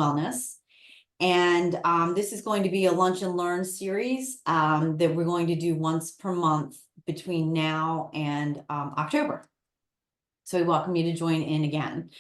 Wellness. And this is going to be a lunch and learn series that we're going to do once per month between now and October. So we welcome you to join in again.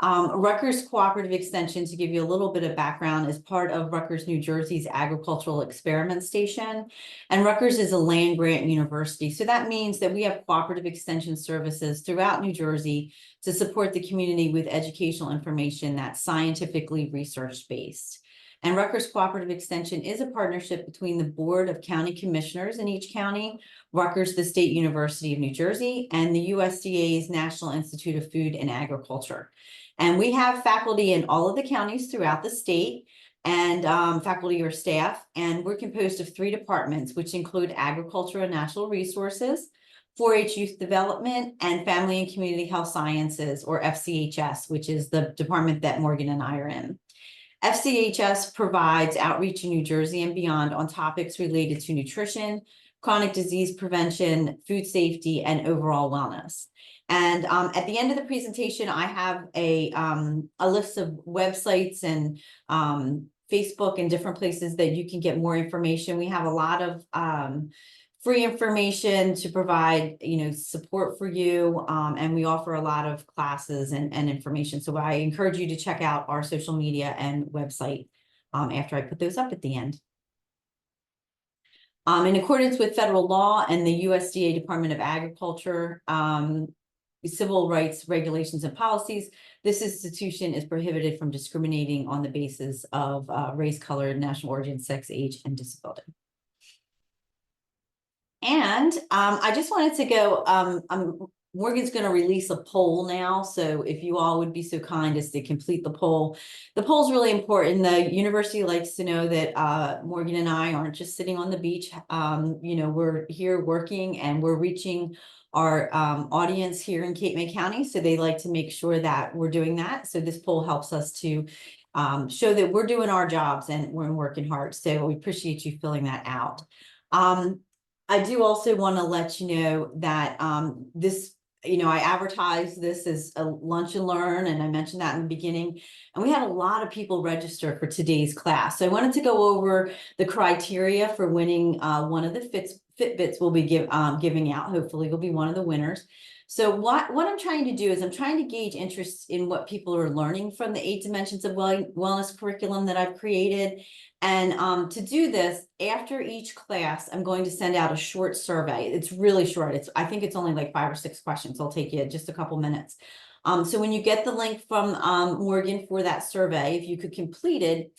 Rutgers Cooperative Extension, to give you a little bit of background, is part of Rutgers, New Jersey's Agricultural Experiment Station. And Rutgers is a land-grant university. So that means that we have cooperative extension services throughout New Jersey to support the community with educational information that's scientifically research-based. And Rutgers Cooperative Extension is a partnership between the Board of County Commissioners in each county, Rutgers, the State University of New Jersey, and the USDA's National Institute of Food and Agriculture. And we have faculty in all of the counties throughout the state, and faculty or staff, and we're composed of 3 departments, which include Agriculture and Natural Resources, 4-H Youth Development, and Family and Community Health Sciences, or FCHS, which is the department that Morgan and I are in. FCHS provides outreach in New Jersey and beyond on topics related to nutrition, chronic disease prevention, food safety, and overall wellness. And at the end of the presentation, I have a list of websites and Facebook and different places that you can get more information. We have a lot of free information to provide, support for you. And we offer a lot of classes and information. So I encourage you to check out our social media and website after I put those up at the end. In accordance with federal law and the USDA Department of Agriculture, civil rights regulations and policies, this institution is prohibited from discriminating on the basis of race, color, national origin, sex, age, and disability. And I just wanted to go, Morgan's going to release a poll now. So if you all would be so kind as to complete the poll. The poll is really important. The university likes to know that Morgan and I aren't just sitting on the beach. We're here working and we're reaching our audience here in Cape May County. So they like to make sure that we're doing that. So this poll helps us to show that we're doing our jobs and we're working hard. So we appreciate you filling that out. I do also want to let you know that this, I advertised this as a lunch and learn, and I mentioned that in the beginning, and we had a lot of people register for today's class. So I wanted to go over the criteria for winning one of the Fitbits we'll be giving out. Hopefully you'll be one of the winners. So what I'm trying to do is I'm trying to gauge interest in what people are learning from the 8 dimensions of wellness curriculum that I've created. And to do this, after each class, I'm going to send out a short survey. It's really short. I think it's only like 5 or 6 questions. It'll take you just a couple minutes. So when you get the link from Morgan for that survey, if you could complete it,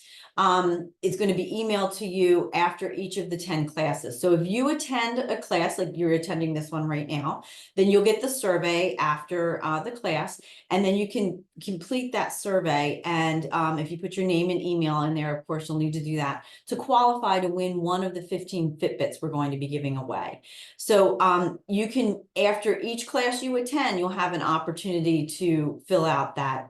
it's going to be emailed to you after each of the 10 classes. So if you attend a class, like you're attending this one right now, then you'll get the survey after the class, and then you can complete that survey. And if you put your name and email in there, of course, you'll need to do that to qualify to win one of the 15 Fitbits we're going to be giving away. So you can, after each class you attend, you'll have an opportunity to fill out that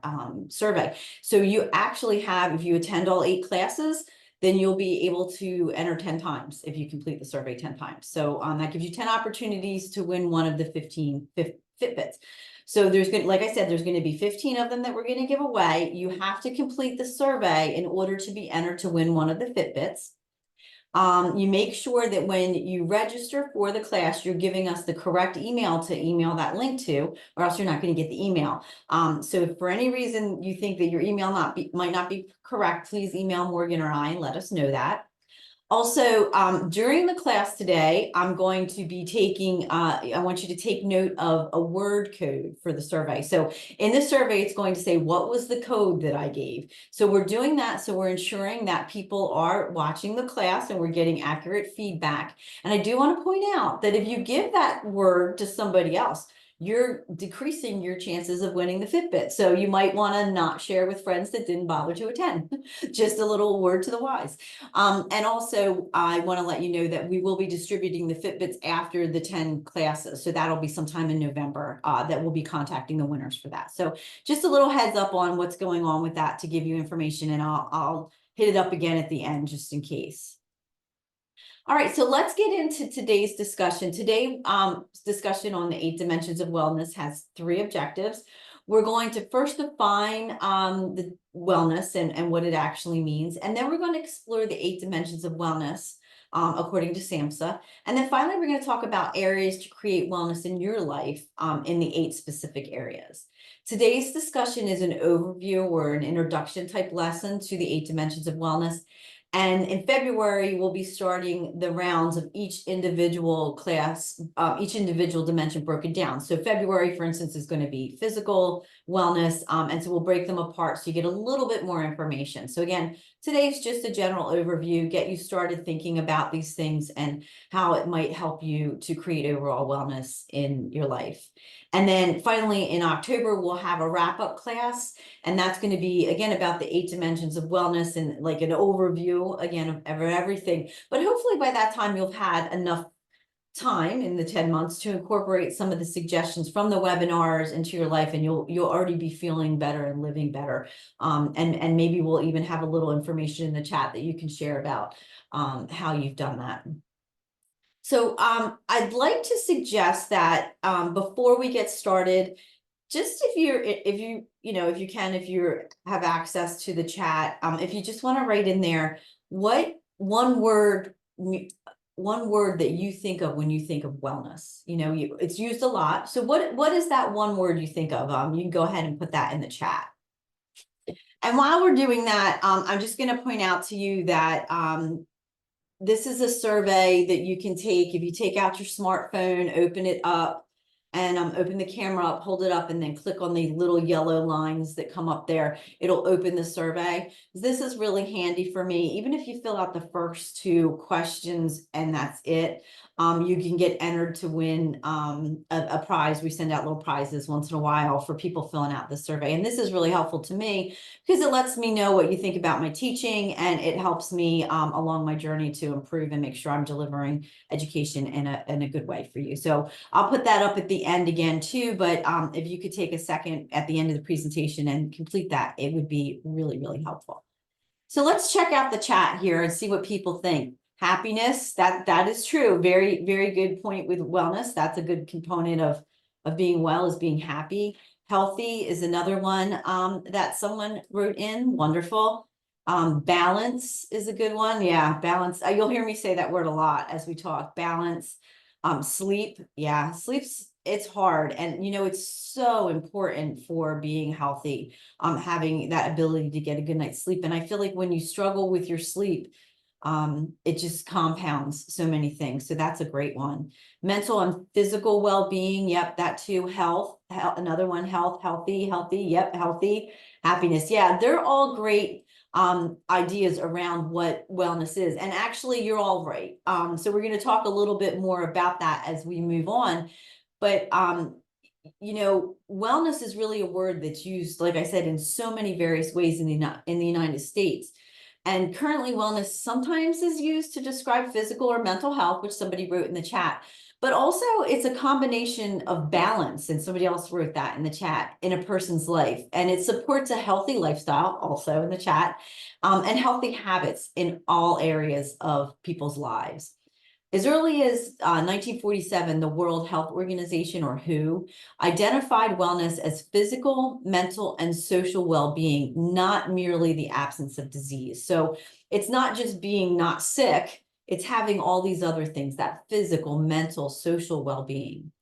survey. So you actually have, if you attend all 8 classes, then you'll be able to enter 10 times if you complete the survey 10 times. So that gives you 10 opportunities to win one of the 15 Fitbits. So there's going, like I said, there's going to be 15 of them that we're going to give away. You have to complete the survey in order to be entered to win one of the Fitbits. You make sure that when you register for the class, you're giving us the correct email to email that link to, or else you're not going to get the email. So if for any reason you think that your email might not be correct, please email Morgan or I and let us know that. Also, during the class today, I'm going to be taking, I want you to take note of a word code for the survey. So in the survey, it's going to say, what was the code that I gave? So we're doing that. So we're ensuring that people are watching the class and we're getting accurate feedback. And I do want to point out that if you give that word to somebody else, you're decreasing your chances of winning the Fitbit. So you might want to not share with friends that didn't bother to attend. Just a little word to the wise. And also, I want to let you know that we will be distributing the Fitbits after the 10 classes. So that'll be sometime in November that we'll be contacting the winners for that. So just a little heads up on what's going on with that to give you information, and I'll hit it up again at the end just in case. All right, so let's get into today's discussion. Today's discussion on the 8 dimensions of wellness has 3 objectives. We're going to first define the wellness and what it actually means. And then we're going to explore the 8 dimensions of wellness according to SAMHSA. And then finally, we're going to talk about areas to create wellness in your life in the 8 specific areas. Today's discussion is an overview or an introduction type lesson to the 8 dimensions of wellness. And in February, we'll be starting the rounds of each individual class, each individual dimension broken down. So February, for instance, is going to be physical wellness. And so we'll break them apart so you get a little bit more information. So again, today's just a general overview, get you started thinking about these things and how it might help you to create overall wellness in your life. And then finally, in October, we'll have a wrap-up class, and that's going to be, again, about the 8 dimensions of wellness and like an overview, again, of everything. But hopefully by that time, you'll have had enough time in the 10 months to incorporate some of the suggestions from the webinars into your life, and you'll already be feeling better and living better. And maybe we'll even have a little information in the chat that you can share about how you've done that. So I'd like to suggest that before we get started, just if you have access to the chat, if you just want to write in there what one word that you think of when you think of wellness. It's used a lot. So what is that one word you think of? You can go ahead and put that in the chat. And while we're doing that, I'm just going to point out to you that this is a survey that you can take. If you take out your smartphone, open it up, and open the camera up, hold it up, and then click on the little yellow lines that come up there. It'll open the survey. This is really handy for me. Even if you fill out the first 2 questions and that's it, you can get entered to win a prize. We send out little prizes once in a while for people filling out the survey. And this is really helpful to me because it lets me know what you think about my teaching, and it helps me along my journey to improve and make sure I'm delivering education in a good way for you. So I'll put that up at the end again too, but if you could take a second at the end of the presentation and complete that, it would be really, really helpful. So let's check out the chat here and see what people think. Happiness, that is true. Very, very good point with wellness. That's a good component of being well, is being happy. Healthy is another one that someone wrote in. Wonderful. Balance is a good one. Yeah, balance. You'll hear me say that word a lot as we talk. Balance. Sleep. Yeah, it's hard. And, it's so important for being healthy, having that ability to get a good night's sleep. And I feel like when you struggle with your sleep, it just compounds so many things. So that's a great one. Mental and physical well-being. Yep, that too. Health, another one. Health, healthy. Yep, healthy. Happiness. Yeah, they're all great ideas around what wellness is. And actually, you're all right. So we're going to talk a little bit more about that as we move on. But wellness is really a word that's used, like I said, in so many various ways in the United States. And currently, wellness sometimes is used to describe physical or mental health, which somebody wrote in the chat. But also, it's a combination of balance, and somebody else wrote that in the chat, in a person's life. And it supports a healthy lifestyle, also in the chat, and healthy habits in all areas of people's lives. As early as 1947, the World Health Organization, or WHO, identified wellness as physical, mental, and social well-being, not merely the absence of disease. So it's not just being not sick, it's having all these other things, that physical, mental, social well-being.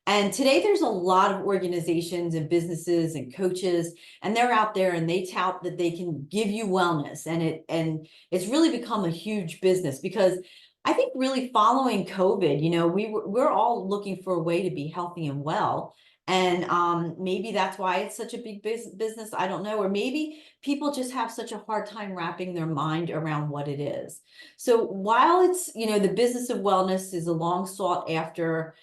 And today there's a lot of organizations and businesses and coaches, and they're out there and they tout that they can give you wellness. And it's really become a huge business, because I think really following COVID, we're all looking for a way to be healthy and well. And maybe that's why it's such a big business. I don't know. Or maybe people just have such a hard time wrapping their mind around what it is. So while it's, the business of wellness is a long sought after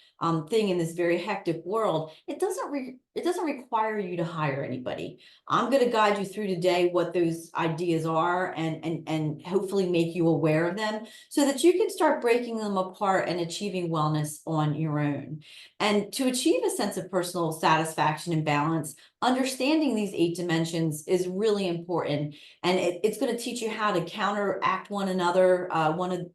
thing in this very hectic world, it doesn't require you to hire anybody. I'm going to guide you through today what those ideas are, and hopefully make you aware of them so that you can start breaking them apart and achieving wellness on your own. And to achieve a sense of personal satisfaction and balance, understanding these 8 dimensions is really important. And it's going to teach you how to counteract one another, one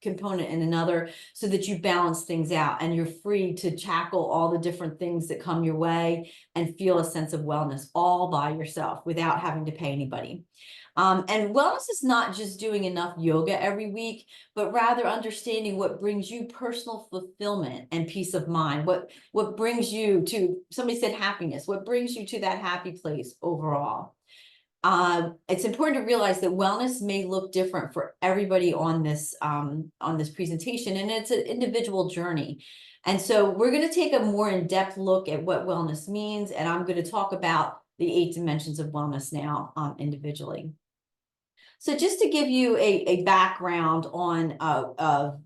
component in another, so that you balance things out and you're free to tackle all the different things that come your way and feel a sense of wellness all by yourself without having to pay anybody. And wellness is not just doing enough yoga every week, but rather understanding what brings you personal fulfillment and peace of mind. What brings you to, somebody said happiness, what brings you to that happy place overall. It's important to realize that wellness may look different for everybody on this presentation, and it's an individual journey. And so we're going to take a more in-depth look at what wellness means, and I'm going to talk about the 8 dimensions of wellness now individually. So just to give you a background on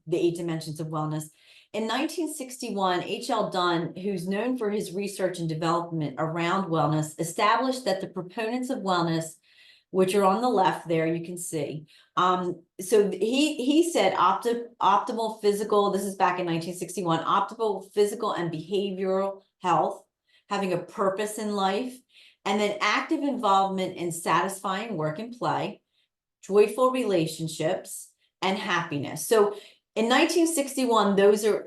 the 8 dimensions of wellness, in 1961, H.L. Dunn, who's known for his research and development around wellness, established that the proponents of wellness, which are on the left there, you can see. So he said optimal physical, this is back in 1961, optimal physical and behavioral health, having a purpose in life, and then active involvement in satisfying work and play, joyful relationships, and happiness. So in 1961,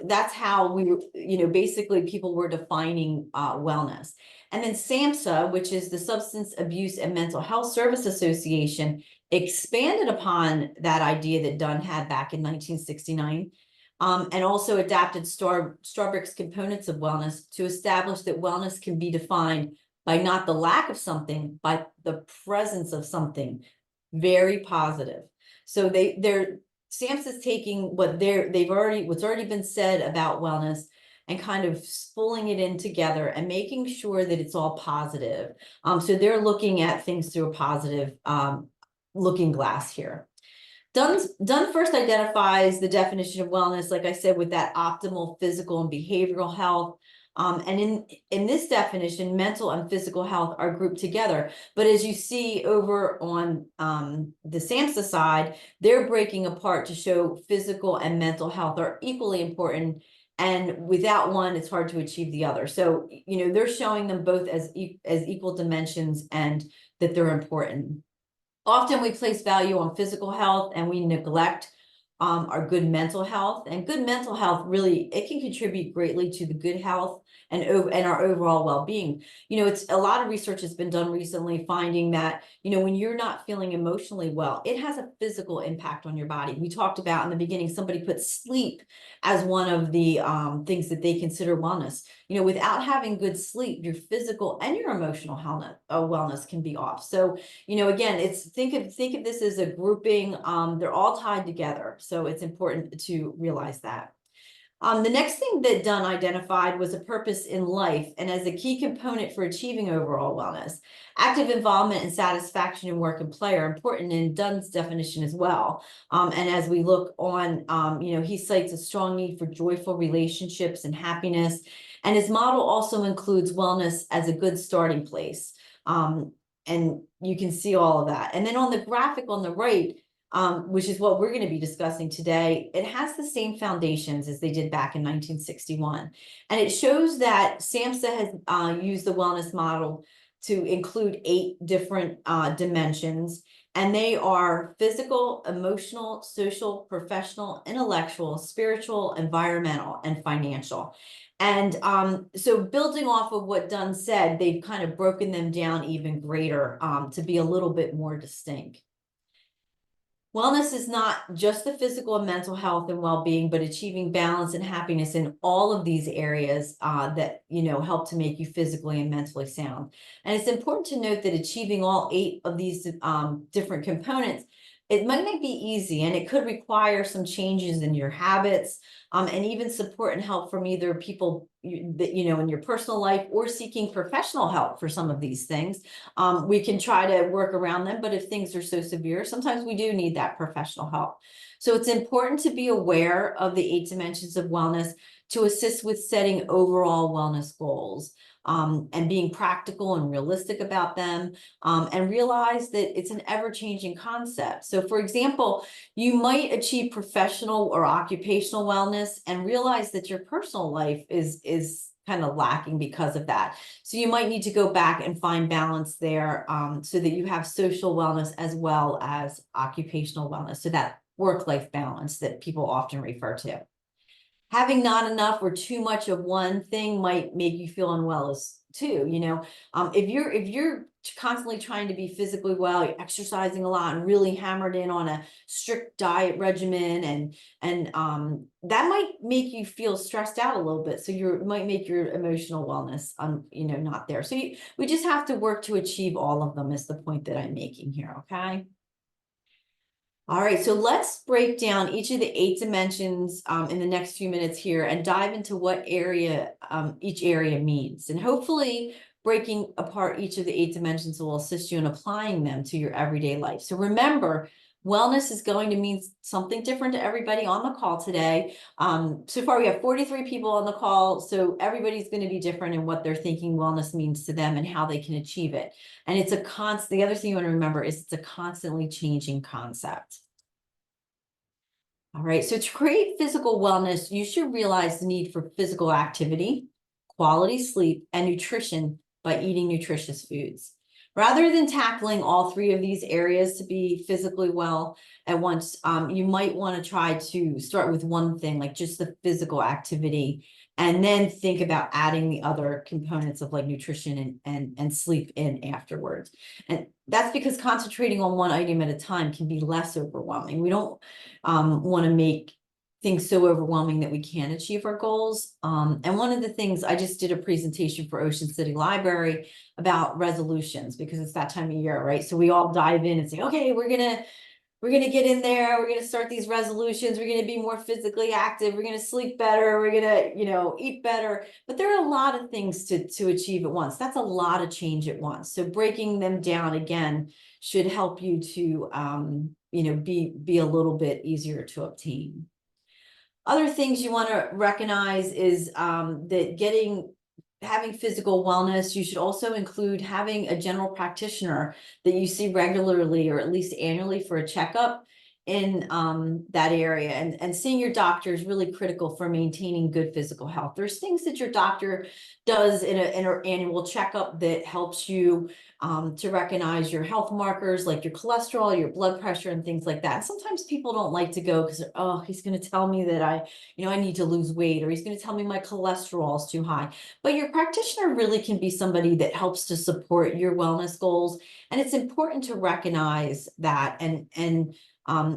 that's how we were, basically people were defining wellness. And then SAMSHA, which is the Substance Abuse and Mental Health Service Association, expanded upon that idea that Dunn had back in 1969, and also adapted Starbuck's components of wellness to establish that wellness can be defined by not the lack of something, but the presence of something very positive. So SAMHSA's taking what's already been said about wellness and kind of pulling it in together and making sure that it's all positive. So they're looking at things through a positive looking glass here. Dunn first identifies the definition of wellness, like I said, with that optimal physical and behavioral health. And in this definition, mental and physical health are grouped together. But as you see over on the SAMHSA side, they're breaking apart to show physical and mental health are equally important. And without one, it's hard to achieve the other. So, they're showing them both as equal dimensions and that they're important. Often we place value on physical health and we neglect our good mental health. And good mental health really, it can contribute greatly to the good health and our overall well-being. It's a lot of research has been done recently finding that, when you're not feeling emotionally well, it has a physical impact on your body. We talked about in the beginning, somebody put sleep as one of the things that they consider wellness. Without having good sleep, your physical and your emotional wellness can be off. So, again, think of this as a grouping. They're all tied together. So it's important to realize that. The next thing that Dunn identified was a purpose in life, and as a key component for achieving overall wellness. Active involvement and satisfaction in work and play are important in Dunn's definition as well. And as we look on, he cites a strong need for joyful relationships and happiness. And his model also includes wellness as a good starting place. And you can see all of that. And then on the graphic on the right, which is what we're going to be discussing today, it has the same foundations as they did back in 1961. And it shows that SAMHSA has used the wellness model to include 8 different dimensions. And they are physical, emotional, social, professional, intellectual, spiritual, environmental, and financial. And so building off of what Dunn said, they've kind of broken them down even greater to be a little bit more distinct. Wellness is not just the physical and mental health and well-being, but achieving balance and happiness in all of these areas that, help to make you physically and mentally sound. And it's important to note that achieving all 8 of these different components, it might not be easy, and it could require some changes in your habits and even support and help from either people that, in your personal life or seeking professional help for some of these things. We can try to work around them, but if things are so severe, sometimes we do need that professional help. So it's important to be aware of the 8 dimensions of wellness to assist with setting overall wellness goals. And being practical and realistic about them, and realize that it's an ever-changing concept. So for example, you might achieve professional or occupational wellness and realize that your personal life is kind of lacking because of that. So you might need to go back and find balance there so that you have social wellness as well as occupational wellness. So that work-life balance that people often refer to. Having not enough or too much of one thing might make you feel unwell as too, if you're constantly trying to be physically well, you're exercising a lot and really hammered in on a strict diet regimen, and that might make you feel stressed out a little bit. So you might make your emotional wellness not there. So we just have to work to achieve all of them, is the point that I'm making here. Okay. All right, so let's break down each of the 8 dimensions in the next few minutes here and dive into what area each area means. And hopefully breaking apart each of the 8 dimensions will assist you in applying them to your everyday life. So remember, wellness is going to mean something different to everybody on the call today. So far, we have 43 people on the call, so everybody's going to be different in what they're thinking wellness means to them and how they can achieve it. And it's a constant. The other thing you want to remember is it's a constantly changing concept. All right, so to create physical wellness, you should realize the need for physical activity, quality sleep, and nutrition by eating nutritious foods. Rather than tackling all 3 of these areas to be physically well at once, you might want to try to start with one thing, like just the physical activity, and then think about adding the other components of like nutrition and sleep in afterwards. And that's because concentrating on one item at a time can be less overwhelming. We don't want to make things so overwhelming that we can't achieve our goals. And one of the things, I just did a presentation for Ocean City Library about resolutions, because it's that time of year, right? So we all dive in and say, okay, we're gonna get in there, we're gonna start these resolutions, we're gonna be more physically active, we're gonna sleep better, we're gonna eat better. But there are a lot of things to achieve at once. That's a lot of change at once. So breaking them down again should help you to be a little bit easier to obtain. Other things you want to recognize is that having physical wellness, you should also include having a general practitioner that you see regularly or at least annually for a checkup in that area. And seeing your doctor is really critical for maintaining good physical health. There's things that your doctor does in an annual checkup that helps you to recognize your health markers, like your cholesterol, your blood pressure, and things like that. And sometimes people don't like to go because, oh, he's going to tell me that I need to lose weight, or he's going to tell me my cholesterol is too high. But your practitioner really can be somebody that helps to support your wellness goals. And it's important to recognize that and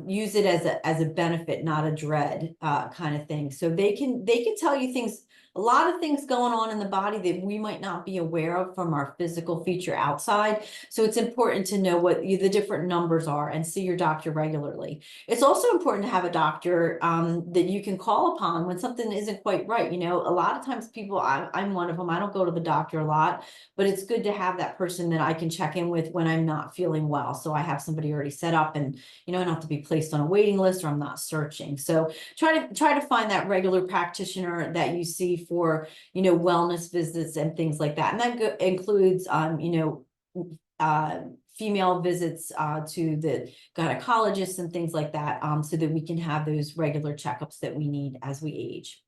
use it as a benefit, not a dread kind of thing. So they can tell you things, a lot of things going on in the body that we might not be aware of from our physical feature outside. So it's important to know what the different numbers are and see your doctor regularly. It's also important to have a doctor that you can call upon when something isn't quite right. A lot of times people, I'm one of them, I don't go to the doctor a lot, but it's good to have that person that I can check in with when I'm not feeling well. So I have somebody already set up, and I don't have to be placed on a waiting list, or I'm not searching. So try to find that regular practitioner that you see for wellness visits and things like that. And that includes female visits to the gynecologist and things like that, so that we can have those regular checkups that we need as we age.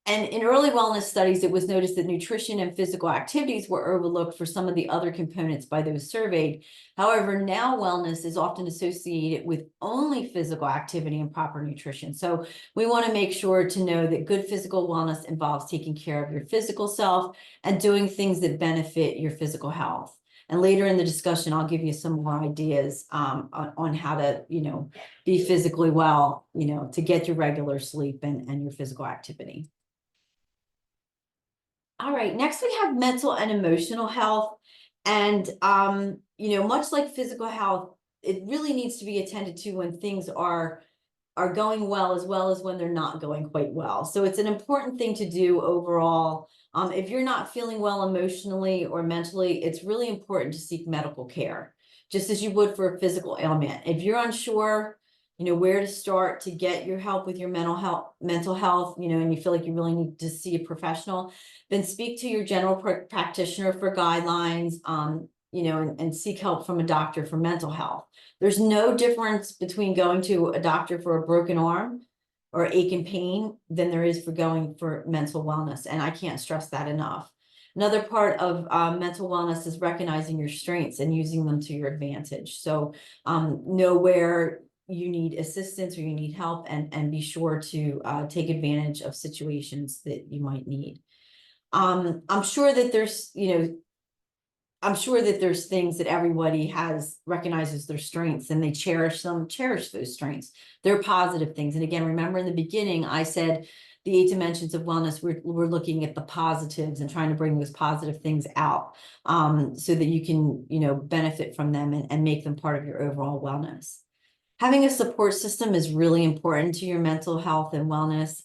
And in early wellness studies, it was noticed that nutrition and physical activities were overlooked for some of the other components by those surveyed. However, now wellness is often associated with only physical activity and proper nutrition. So we want to make sure to know that good physical wellness involves taking care of your physical self and doing things that benefit your physical health. And later in the discussion, I'll give you some more ideas on how to, be physically well, to get your regular sleep and your physical activity. All right, next we have mental and emotional health. And, much like physical health, it really needs to be attended to when things are going well as when they're not going quite well. So it's an important thing to do overall. If you're not feeling well emotionally or mentally, it's really important to seek medical care, just as you would for a physical ailment. If you're unsure, where to start to get your help with your mental health, and you feel like you really need to see a professional, then speak to your general practitioner for guidelines, and seek help from a doctor for mental health. There's no difference between going to a doctor for a broken arm or ache and pain than there is for going for mental wellness. And I can't stress that enough. Another part of mental wellness is recognizing your strengths and using them to your advantage. So know where you need assistance or you need help, and be sure to take advantage of situations that you might need. I'm sure that I'm sure that there's things that everybody recognizes their strengths, and they cherish those strengths. They're positive things. And again, remember in the beginning, I said the 8 dimensions of wellness, we're looking at the positives and trying to bring those positive things out, so that you can, benefit from them and make them part of your overall wellness. Having a support system is really important to your mental health and wellness.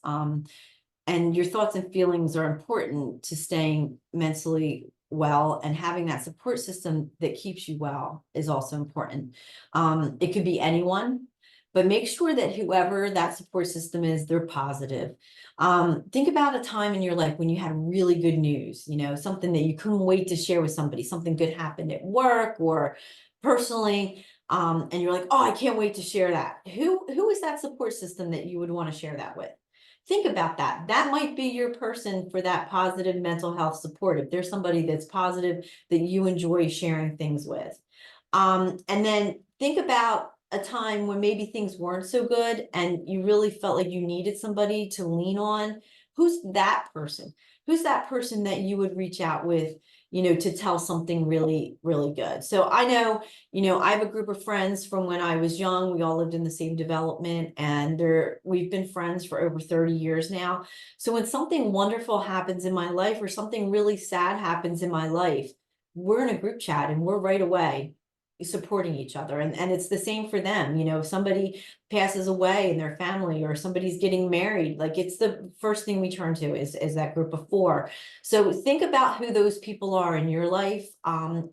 And your thoughts and feelings are important to staying mentally well, and having that support system that keeps you well is also important. It could be anyone, but make sure that whoever that support system is, they're positive. Think about a time in your life when you had really good news, something that you couldn't wait to share with somebody, something good happened at work or personally. And you're like, oh, I can't wait to share that. Who is that support system that you would want to share that with? Think about that. That might be your person for that positive mental health support. If there's somebody that's positive that you enjoy sharing things with. And then think about a time when maybe things weren't so good and you really felt like you needed somebody to lean on. Who's that person? Who's that person that you would reach out with, to tell something really, really good? So I know, I have a group of friends from when I was young. We all lived in the same development, and we've been friends for over 30 years now. So when something wonderful happens in my life or something really sad happens in my life, we're in a group chat and we're right away supporting each other. And it's the same for them. If somebody passes away in their family or somebody's getting married, like, it's the first thing we turn to is that group of 4. So think about who those people are in your life, and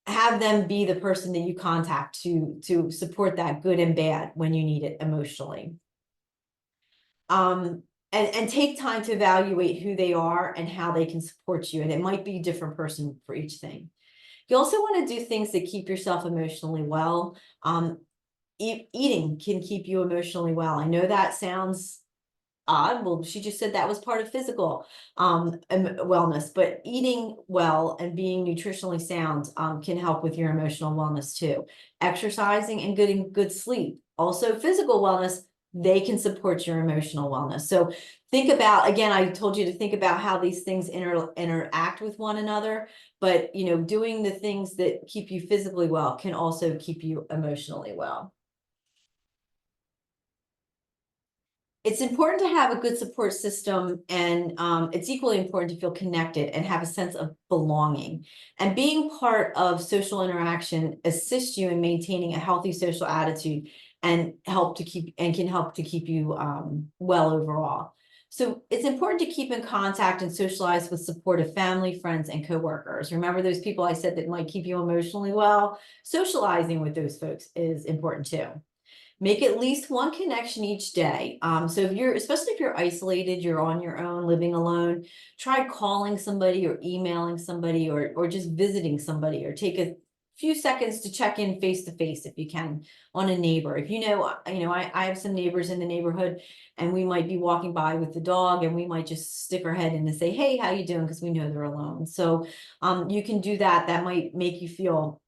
have them be the person that you contact to support that good and bad when you need it emotionally. And take time to evaluate who they are and how they can support you. And it might be a different person for each thing. You also want to do things that keep yourself emotionally well. Eating can keep you emotionally well. I know that sounds odd. Well, she just said that was part of physical wellness, but eating well and being nutritionally sound can help with your emotional wellness too. Exercising and getting good sleep, also physical wellness, they can support your emotional wellness. So think about, again, I told you to think about how these things interact with one another, but doing the things that keep you physically well can also keep you emotionally well. It's important to have a good support system, and it's equally important to feel connected and have a sense of belonging. And being part of social interaction assists you in maintaining a healthy social attitude and can help to keep you well overall. So it's important to keep in contact and socialize with supportive family, friends, and coworkers. Remember those people I said that might keep you emotionally well? Socializing with those folks is important too. Make at least one connection each day. So especially if you're isolated, you're on your own, living alone, try calling somebody or emailing somebody or just visiting somebody, or take a few seconds to check in face to face if you can on a neighbor. If I have some neighbors in the neighborhood, and we might be walking by with the dog, and we might just stick our head in and say, hey, how you doing? Because we know they're alone. So you can do that. That might make you feel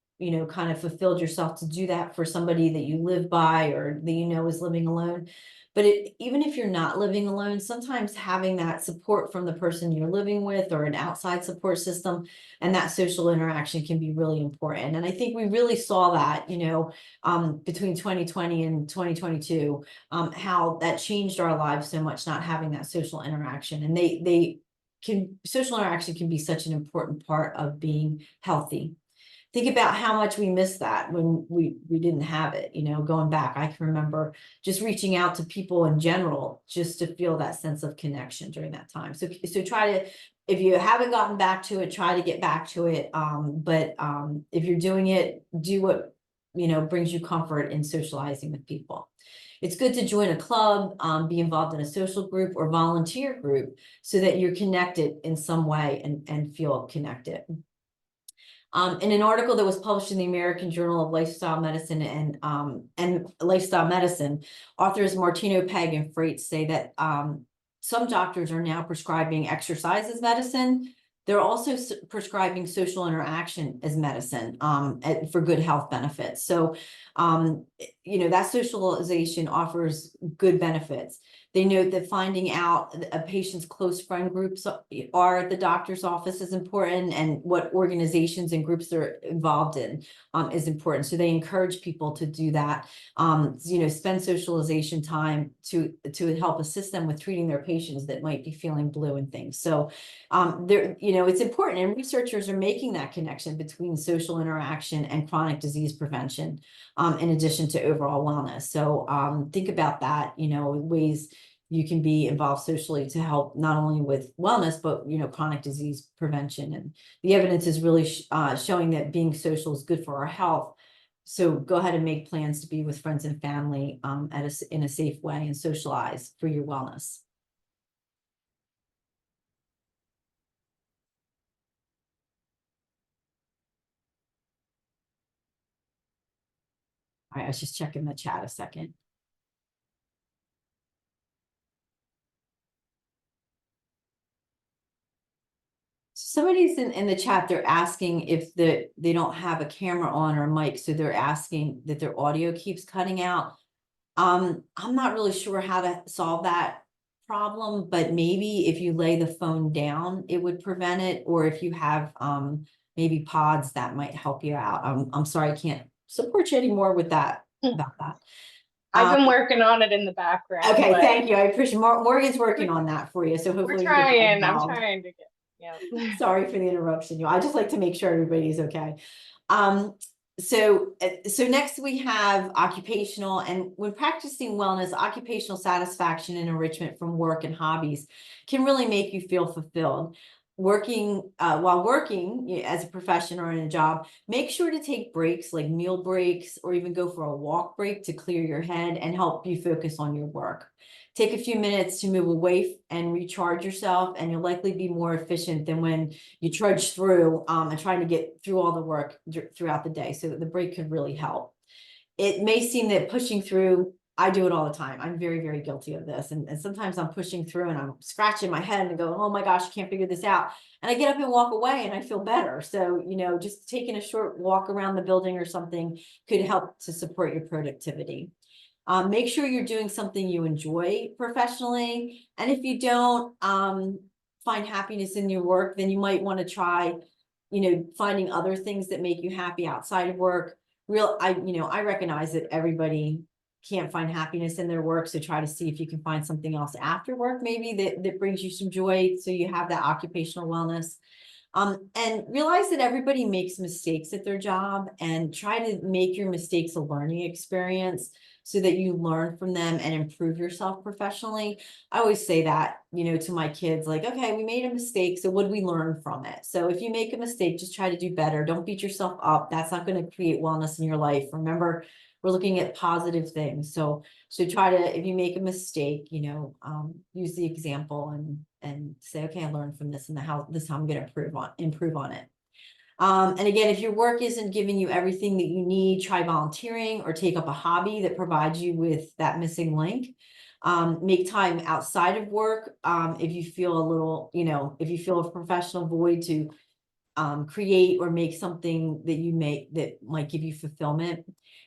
kind of fulfilled yourself to do that for somebody that you live by or that is living alone. But even if you're not living alone, sometimes having that support from the person you're living with or an outside support system and that social interaction can be really important. And I think we really saw that, between 2020 and 2022, how that changed our lives so much, not having that social interaction. And social interaction can be such an important part of being healthy. Think about how much we missed that when we didn't have it, going back. I can remember just reaching out to people in general just to feel that sense of connection during that time. So try to, if you haven't gotten back to it, try to get back to it. But if you're doing it, do what, brings you comfort in socializing with people. It's good to join a club, be involved in a social group or volunteer group so that you're connected in some way and feel connected. In an article that was published in the American Journal of Lifestyle Medicine and Lifestyle Medicine, authors Martino, Peg, and Freight say that some doctors are now prescribing exercise as medicine. They're also prescribing social interaction as medicine for good health benefits. So, that socialization offers good benefits. They note that finding out a patient's close friend groups are at the doctor's office is important, and what organizations and groups they're involved in is important. So they encourage people to do that. Spend socialization time to help assist them with treating their patients that might be feeling blue and things. So it's important, and researchers are making that connection between social interaction and chronic disease prevention, in addition to overall wellness. So think about that, ways you can be involved socially to help not only with wellness, but, chronic disease prevention. And the evidence is really showing that being social is good for our health. So go ahead and make plans to be with friends and family in a safe way and socialize for your wellness. All right, I was just checking the chat a second. Somebody's in the chat, they're asking if they don't have a camera on or a mic, so they're asking that their audio keeps cutting out. I'm not really sure how to solve that problem, but maybe if you lay the phone down, it would prevent it, or if you have maybe pods that might help you out. I'm sorry, I can't support you anymore with that about that. I've been working on it in the background. Okay, thank you. I appreciate Morgan's working on that for you. So hopefully I'm trying to get, yeah. Sorry for the interruption. I just like to make sure everybody's okay. So next we have occupational, and when practicing wellness, occupational satisfaction and enrichment from work and hobbies can really make you feel fulfilled. While working as a profession or in a job, make sure to take breaks like meal breaks, or even go for a walk break to clear your head and help you focus on your work. Take a few minutes to move away and recharge yourself, and you'll likely be more efficient than when you trudge through and trying to get through all the work throughout the day. So the break could really help. It may seem that pushing through, I do it all the time. I'm very, very guilty of this. And sometimes I'm pushing through and I'm scratching my head and going, oh my gosh, I can't figure this out. And I get up and walk away and I feel better. So, just taking a short walk around the building or something could help to support your productivity. Make sure you're doing something you enjoy professionally. And if you don't find happiness in your work, then you might want to try, finding other things that make you happy outside of work. I recognize that everybody can't find happiness in their work. So try to see if you can find something else after work, maybe that brings you some joy. So you have that occupational wellness. And realize that everybody makes mistakes at their job, and try to make your mistakes a learning experience so that you learn from them and improve yourself professionally. I always say that, to my kids, like, okay, we made a mistake, so what did we learn from it? So if you make a mistake, just try to do better. Don't beat yourself up. That's not going to create wellness in your life. Remember, we're looking at positive things. So try to, if you make a mistake, use the example and say, okay, I learned from this, and this is how I'm going to improve on it. And again, if your work isn't giving you everything that you need, try volunteering or take up a hobby that provides you with that missing link. Make time outside of work. If you feel if you feel a professional void, to create or make something that might give you fulfillment.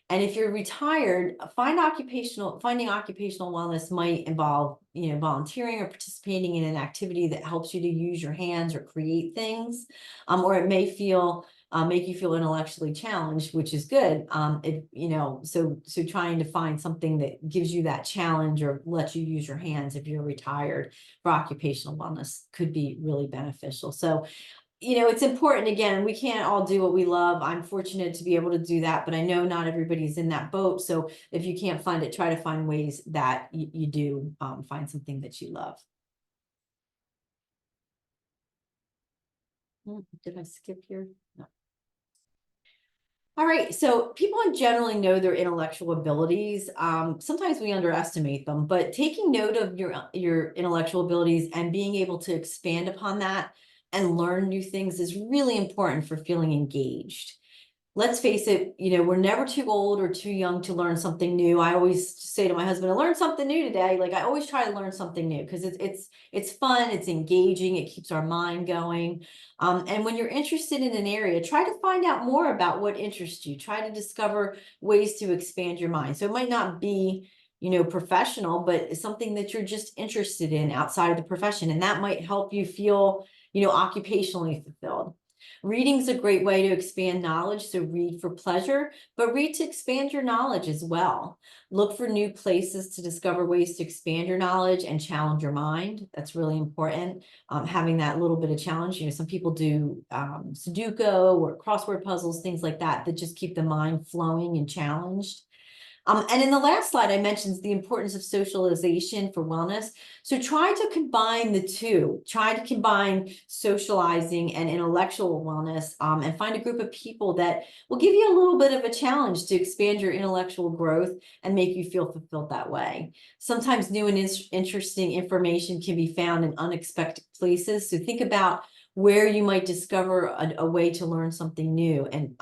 And if you're retired, finding occupational wellness might involve, volunteering or participating in an activity that helps you to use your hands or create things. Or it may make you feel intellectually challenged, which is good. So trying to find something that gives you that challenge or lets you use your hands if you're retired for occupational wellness could be really beneficial. So it's important. Again, we can't all do what we love. I'm fortunate to be able to do that, but I know not everybody's in that boat. So if you can't find it, try to find ways that you do find something that you love. Did I skip here? No. All right, so people generally know their intellectual abilities. Sometimes we underestimate them, but taking note of your intellectual abilities and being able to expand upon that and learn new things is really important for feeling engaged. let's face it, we're never too old or too young to learn something new. I always say to my husband, I learned something new today. Like I always try to learn something new because it's fun, it's engaging, it keeps our mind going. And when you're interested in an area, try to find out more about what interests you. Try to discover ways to expand your mind. So it might not be, professional, but it's something that you're just interested in outside of the profession. And that might help you feel, occupationally fulfilled. Reading's a great way to expand knowledge, so read for pleasure, but read to expand your knowledge as well. Look for new places to discover ways to expand your knowledge and challenge your mind. That's really important. Having that little bit of challenge. Some people do Sudoku or crossword puzzles, things like that, that just keep the mind flowing and challenged. And in the last slide, I mentioned the importance of socialization for wellness. So try to combine the two. Try to combine socializing and intellectual wellness, and find a group of people that will give you a little bit of a challenge to expand your intellectual growth and make you feel fulfilled that way. Sometimes new and interesting information can be found in unexpected places. So think about where you might discover a way to learn something new, and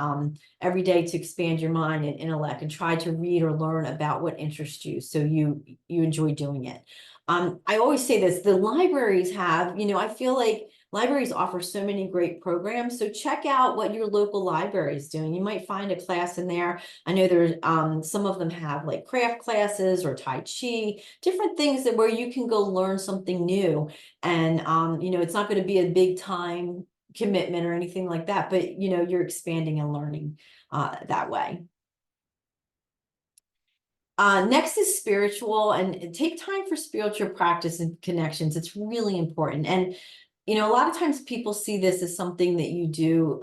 every day to expand your mind and intellect, and try to read or learn about what interests you so you enjoy doing it. I always say this, the libraries have, I feel like libraries offer so many great programs. So check out what your local library is doing. You might find a class in there. I know there's some of them have like craft classes or Tai Chi, different things that where you can go learn something new. And it's not going to be a big time commitment or anything like that, but you're expanding and learning that way. Next is spiritual, and take time for spiritual practice and connections. It's really important. And a lot of times people see this as something that you do.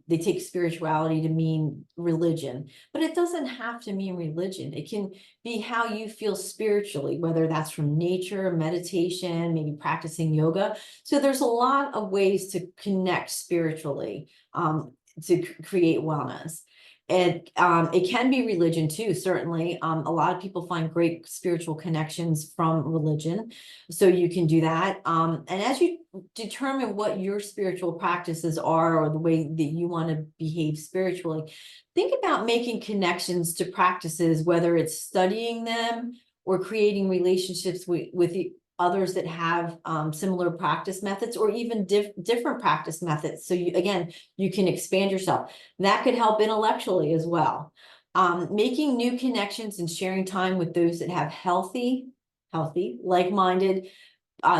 They take spirituality to mean religion, but it doesn't have to mean religion. It can be how you feel spiritually, whether that's from nature, meditation, maybe practicing yoga. So there's a lot of ways to connect spiritually, to create wellness. And it can be religion too, certainly. A lot of people find great spiritual connections from religion. So you can do that. And as you determine what your spiritual practices are, or the way that you want to behave spiritually, think about making connections to practices, whether it's studying them or creating relationships with others that have similar practice methods, or even different practice methods. So you can expand yourself. That could help intellectually as well. Making new connections and sharing time with those that have healthy, like-minded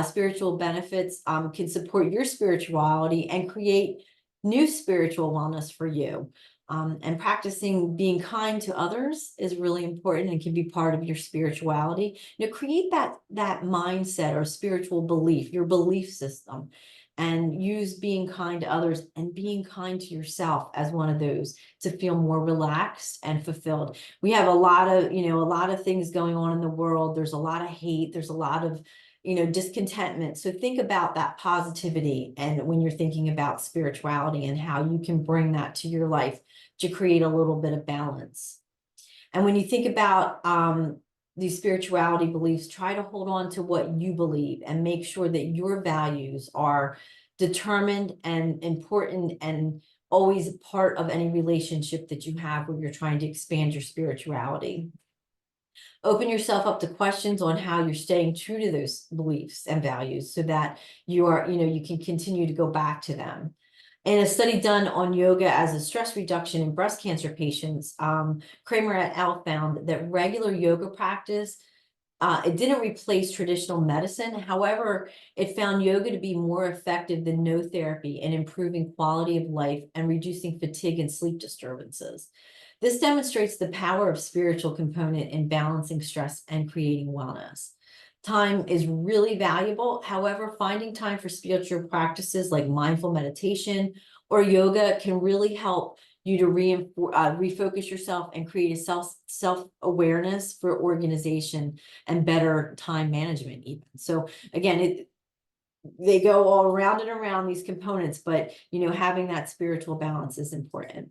spiritual benefits can support your spirituality and create new spiritual wellness for you. And practicing being kind to others is really important and can be part of your spirituality. Create that mindset or spiritual belief, your belief system, and use being kind to others and being kind to yourself as one of those, to feel more relaxed and fulfilled. We have a lot of things going on in the world. There's a lot of hate. There's a lot of discontentment. So think about that positivity, and when you're thinking about spirituality and how you can bring that to your life to create a little bit of balance. And when you think about these spirituality beliefs, try to hold on to what you believe and make sure that your values are determined and important and always part of any relationship that you have where you're trying to expand your spirituality. Open yourself up to questions on how you're staying true to those beliefs and values, so that you can continue to go back to them. In a study done on yoga as a stress reduction in breast cancer patients, Kramer et al. Found that regular yoga practice, it didn't replace traditional medicine. However, it found yoga to be more effective than no therapy in improving quality of life and reducing fatigue and sleep disturbances. This demonstrates the power of spiritual component in balancing stress and creating wellness. Time is really valuable. However, finding time for spiritual practices like mindful meditation or yoga can really help you to refocus yourself and create a self-awareness for organization and better time management even. So again, they go all around and around these components, but having that spiritual balance is important.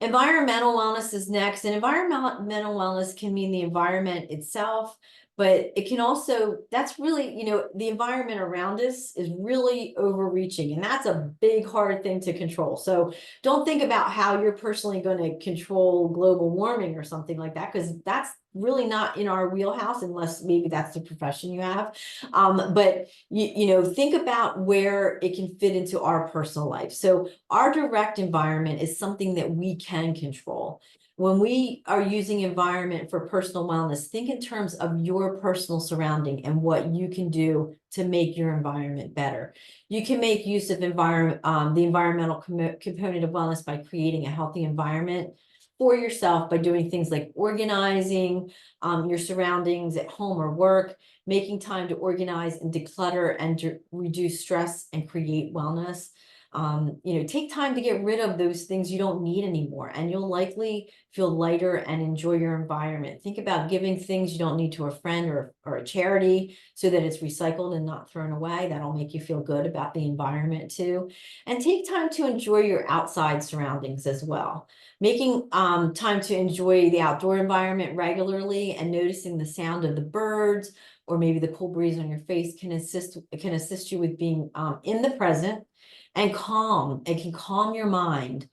Environmental wellness is next, and environmental wellness can mean the environment itself, but it can also, that's really, you know, the environment around us is really overreaching, and that's a big, hard thing to control. So don't think about how you're personally going to control global warming or something like that, because that's really not in our wheelhouse, unless maybe that's the profession you have. But you know, think about where it can fit into our personal life. So our direct environment is something that we can control. When we are using environment for personal wellness, think in terms of your personal surrounding and what you can do to make your environment better. You can make use of the environmental component of wellness by creating a healthy environment for yourself, by doing things like organizing your surroundings at home or work, making time to organize and declutter and to reduce stress and create wellness. You know, take time to get rid of those things you don't need anymore, and you'll likely feel lighter and enjoy your environment. Think about giving things you don't need to a friend or a charity, so that it's recycled and not thrown away. That'll make you feel good about the environment too. And take time to enjoy your outside surroundings as well. Making time to enjoy the outdoor environment regularly and noticing the sound of the birds or maybe the cool breeze on your face can assist you with being in the present and calm. It can calm your mind.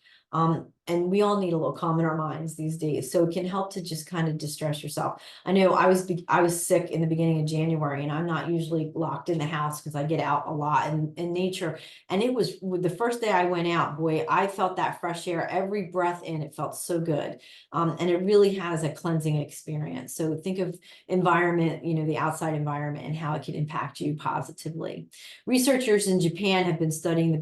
And we all need a little calm in our minds these days. So it can help to just kind of distress yourself. I know I was sick in the beginning of January, and I'm not usually locked in the house because I get out a lot in nature. And it was the first day I went out, boy, I felt that fresh air, every breath in, it felt so good. And it really has a cleansing experience. So think of environment, you know, the outside environment and how it can impact you positively. Researchers in Japan have been studying the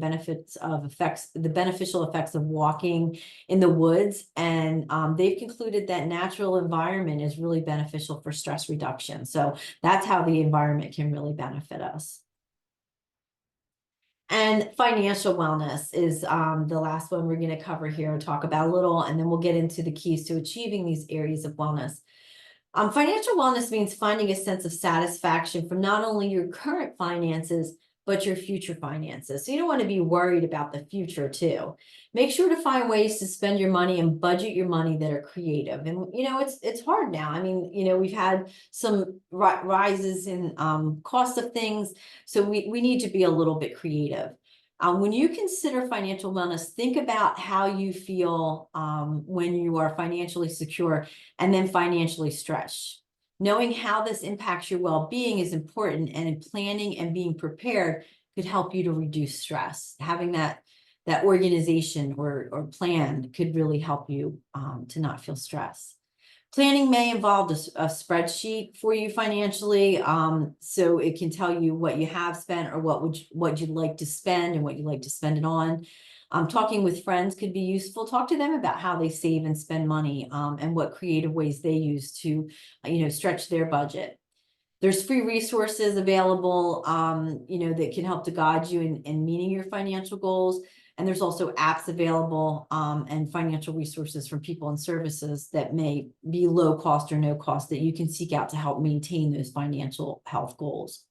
beneficial effects of walking in the woods, and they've concluded that natural environment is really beneficial for stress reduction. So that's how the environment can really benefit us. And financial wellness is the last one we're going to cover here, talk about a little, and then we'll get into the keys to achieving these areas of wellness. Financial wellness means finding a sense of satisfaction from not only your current finances, but your future finances. So you don't want to be worried about the future too. Make sure to find ways to spend your money and budget your money that are creative. And, you know, it's hard now. I mean, you know, we've had some rises in cost of things. So we need to be a little bit creative. When you consider financial wellness, think about how you feel when you are financially secure and then financially stretched. Knowing how this impacts your well-being is important, and in planning and being prepared could help you to reduce stress. Having that organization or plan could really help you to not feel stress. Planning may involve a spreadsheet for you financially, so it can tell you what you have spent or what you'd like to spend and what you'd like to spend it on. Talking with friends could be useful. Talk to them about how they save and spend money, and what creative ways they use to, you know, stretch their budget. There's free resources available, you know, that can help to guide you in meeting your financial goals. And there's also apps available and financial resources from people and services that may be low cost or no cost that you can seek out to help maintain those financial health goals.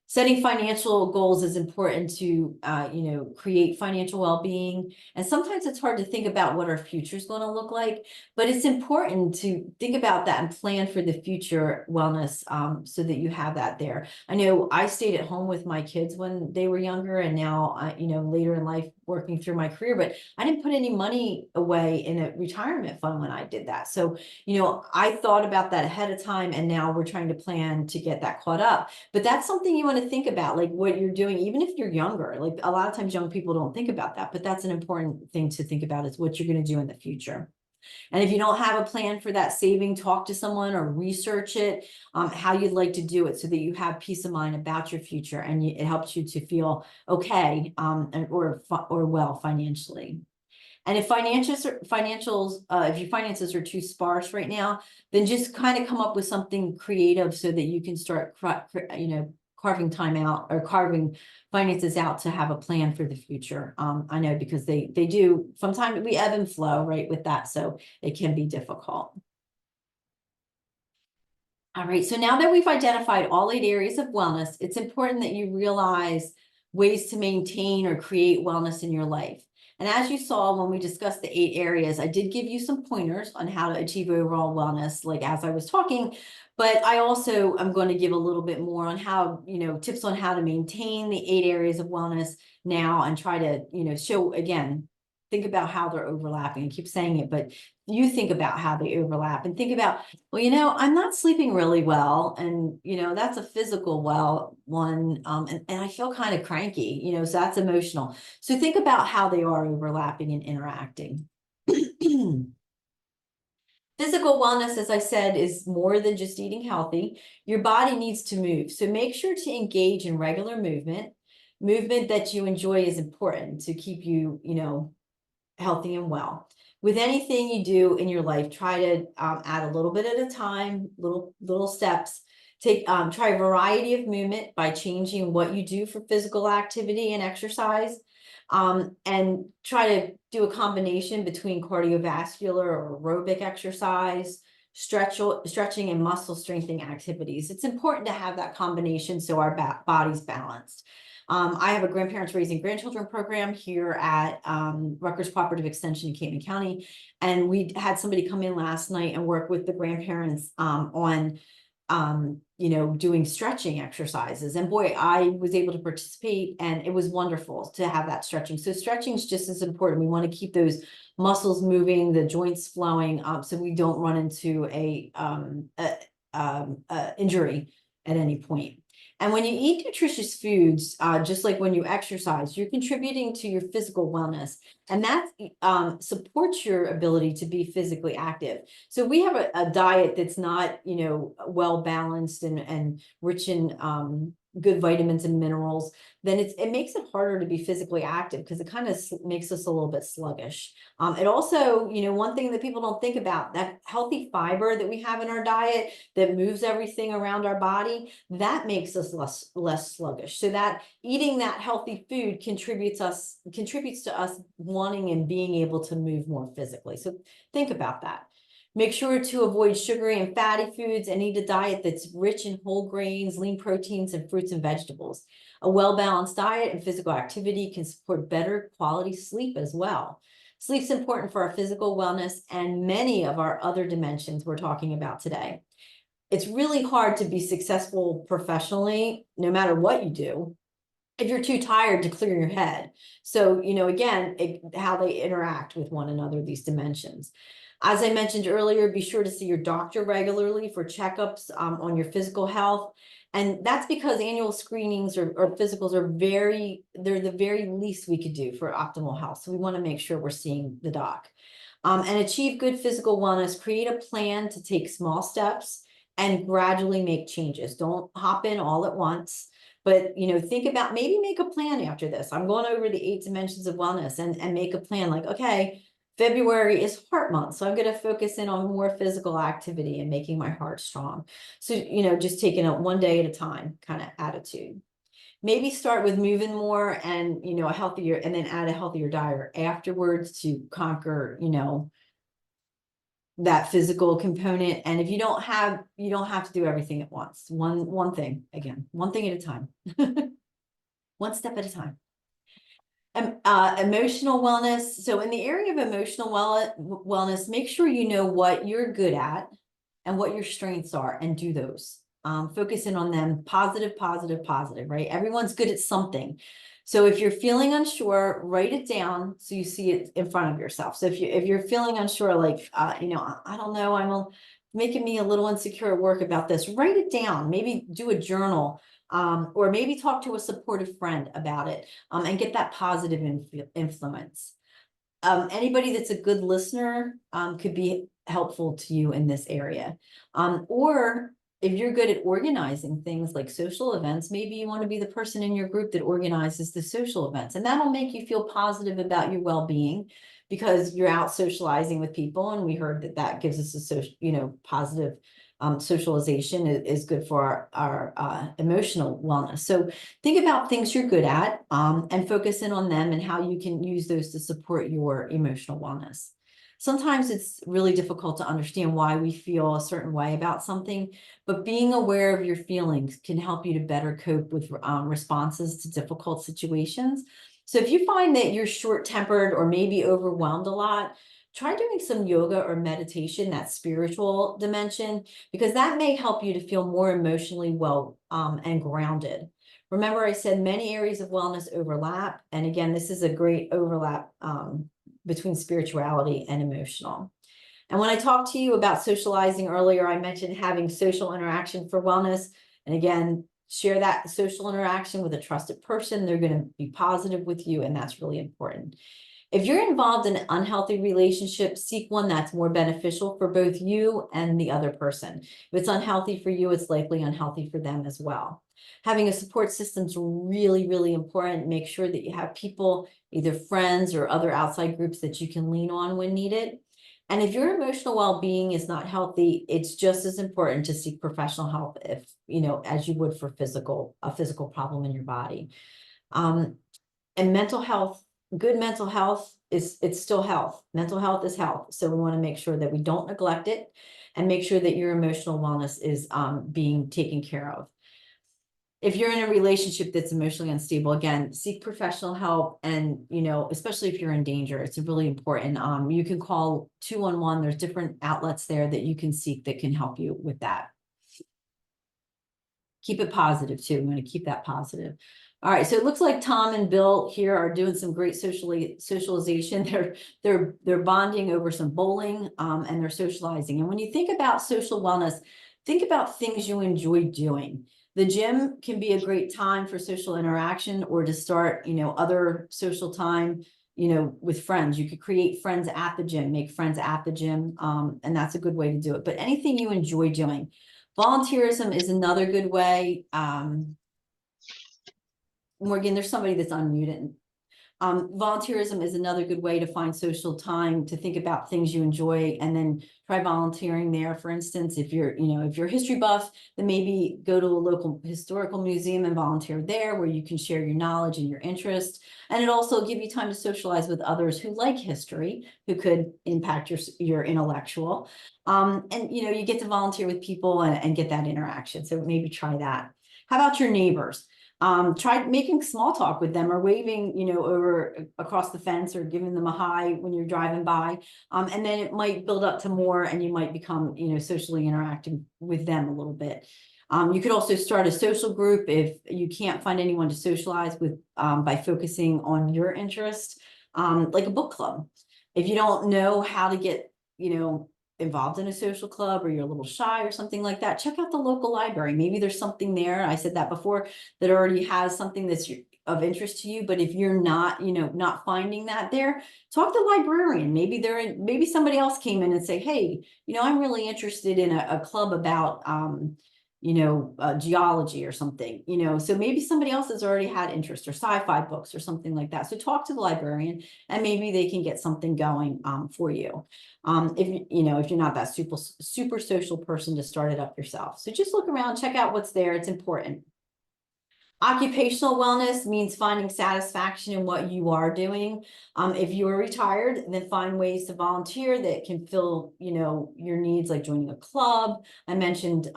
Setting financial goals is important to, you know, create financial well-being. And sometimes it's hard to think about what our future is going to look like, but it's important to think about that and plan for the future wellness, so that you have that there. I know I stayed at home with my kids when they were younger, and now, you know, later in life working through my career, but I didn't put any money away in a retirement fund when I did that. So, you know, I thought about that ahead of time, and now we're trying to plan to get that caught up. But that's something you want to think about, like what you're doing, even if you're younger. Like a lot of times young people don't think about that, but that's an important thing to think about, is what you're going to do in the future. And if you don't have a plan for that saving, talk to someone or research it, how you'd like to do it, so that you have peace of mind about your future, and it helps you to feel okay, or well financially. And if if your finances are too sparse right now, then just kind of come up with something creative so that you can start, you know, carving time out or carving finances out to have a plan for the future. I know, because they do, sometimes we ebb and flow right with that, so it can be difficult. All right, so now that we've identified all 8 areas of wellness, it's important that you realize ways to maintain or create wellness in your life. And as you saw when we discussed the 8 areas, I did give you some pointers on how to achieve overall wellness, like as I was talking, but I also am going to give a little bit more on how, tips on how to maintain the 8 areas of wellness now and try to, show again, think about how they're overlapping. I keep saying it, but you think about how they overlap and think about, well, I'm not sleeping really well. And, that's a physical one. And I feel kind of cranky, so that's emotional. So think about how they are overlapping and interacting. Physical wellness, as I said, is more than just eating healthy. Your body needs to move. So make sure to engage in regular movement. Movement that you enjoy is important to keep you, healthy and well. With anything you do in your life, try to add a little bit at a time, little steps. Try a variety of movement by changing what you do for physical activity and exercise. And try to do a combination between cardiovascular or aerobic exercise, stretching and muscle strengthening activities. It's important to have that combination so our body's balanced. I have a grandparents raising grandchildren program here at Rutgers Cooperative Extension in Canton County. And we had somebody come in last night and work with the grandparents on doing stretching exercises. And boy, I was able to participate and it was wonderful to have that stretching. So stretching is just as important. We want to keep those muscles moving, the joints flowing, so we don't run into a injury at any point. And when you eat nutritious foods, just like when you exercise, you're contributing to your physical wellness, and that supports your ability to be physically active. So we have a diet that's not, well balanced and rich in good vitamins and minerals, then it makes it harder to be physically active because it kind of makes us a little bit sluggish. It also, one thing that people don't think about, that healthy fiber that we have in our diet that moves everything around our body, that makes us less sluggish. So that eating that healthy food contributes to us wanting and being able to move more physically. So think about that. Make sure to avoid sugary and fatty foods and eat a diet that's rich in whole grains, lean proteins, and fruits and vegetables. A well-balanced diet and physical activity can support better quality sleep as well. Sleep's important for our physical wellness and many of our other dimensions we're talking about today. It's really hard to be successful professionally, no matter what you do, if you're too tired to clear your head. So, again, how they interact with one another, these dimensions. As I mentioned earlier, be sure to see your doctor regularly for checkups on your physical health. And that's because annual screenings or physicals are they're the very least we could do for optimal health. So we want to make sure we're seeing the doc. And achieve good physical wellness, create a plan to take small steps and gradually make changes. Don't hop in all at once. But, think about, maybe make a plan after this. I'm going over the 8 dimensions of wellness and make a plan like, okay, February is heart month. So I'm going to focus in on more physical activity and making my heart strong. So, just taking it one day at a time kind of attitude. Maybe start with moving more and, a healthier, and then add a healthier diet afterwards to conquer, that physical component. And if you don't have to do everything at once. One thing at a time. One step at a time. Emotional wellness. So in the area of emotional wellness, make sure you know what you're good at and what your strengths are and do those. Focus in on them. Positive, right? Everyone's good at something. So if you're feeling unsure, write it down so you see it in front of yourself. So if you're feeling unsure, like, I don't know, I'm making me a little insecure at work about this, write it down. Maybe do a journal, or maybe talk to a supportive friend about it, and get that positive influence. Anybody that's a good listener could be helpful to you in this area. Or if you're good at organizing things like social events, maybe you want to be the person in your group that organizes the social events, and that'll make you feel positive about your well-being because you're out socializing with people. And we heard that gives us a social, positive socialization is good for our emotional wellness. So think about things you're good at and focus in on them and how you can use those to support your emotional wellness. Sometimes it's really difficult to understand why we feel a certain way about something, but being aware of your feelings can help you to better cope with responses to difficult situations. So if you find that you're short-tempered or maybe overwhelmed a lot, try doing some yoga or meditation, that spiritual dimension, because that may help you to feel more emotionally well and grounded. Remember, I said many areas of wellness overlap. And again, this is a great overlap between spirituality and emotional. And when I talked to you about socializing earlier, I mentioned having social interaction for wellness. And again, share that social interaction with a trusted person. They're going to be positive with you, and that's really important. If you're involved in an unhealthy relationship, seek one that's more beneficial for both you and the other person. If it's unhealthy for you, it's likely unhealthy for them as well. Having a support system is really, really important. Make sure that you have people, either friends or other outside groups that you can lean on when needed. And if your emotional well-being is not healthy, it's just as important to seek professional help if, as you would for a physical problem in your body. And mental health, good mental health it's still health. Mental health is health. So we want to make sure that we don't neglect it and make sure that your emotional wellness is being taken care of. If you're in a relationship that's emotionally unstable, again, seek professional help. And, especially if you're in danger, it's really important. You can call 211. There's different outlets there that you can seek that can help you with that. Keep it positive too. I'm going to keep that positive. All right. So it looks like Tom and Bill here are doing some great socialization. They're bonding over some bowling, and they're socializing. And when you think about social wellness, think about things you enjoy doing. The gym can be a great time for social interaction, or to start, other social time, with friends. You could create friends at the gym, make friends at the gym. And that's a good way to do it. But anything you enjoy doing. Volunteerism is another good way. Morgan, there's somebody that's unmuted. Volunteerism is another good way to find social time, to think about things you enjoy, and then try volunteering there. For instance, if you're a history buff, then maybe go to a local historical museum and volunteer there, where you can share your knowledge and your interest. And it also give you time to socialize with others who like history, who could impact your intellectual. And you get to volunteer with people and get that interaction. So maybe try that. How about your neighbors? Try making small talk with them, or waving, over across the fence, or giving them a hi when you're driving by. And then it might build up to more, and you might become, socially interacting with them a little bit. You could also start a social group if you can't find anyone to socialize with, by focusing on your interest, like a book club. If you don't know how to get, involved in a social club, or you're a little shy or something like that, check out the local library. Maybe there's something there, I said that before, that already has something that's of interest to you. But if you're not, not finding that there, talk to the librarian. Maybe somebody else came in and say, hey, I'm really interested in a club about geology or something, so maybe somebody else has already had interest, or sci-fi books or something like that. So talk to the librarian, and maybe they can get something going for you. If you're not that super social person, to start it up yourself. So just look around, check out what's there. It's important. Occupational wellness means finding satisfaction in what you are doing. If you are retired, then find ways to volunteer that can fill, your needs, like joining a club. I mentioned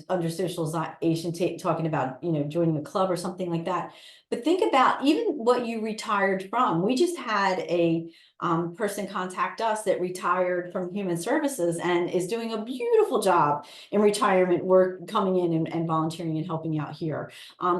under socialization, talking about, joining a club or something like that. But think about even what you retired from. We just had a person contact us that retired from human services and is doing a beautiful job in retirement work, coming in and volunteering and helping out here.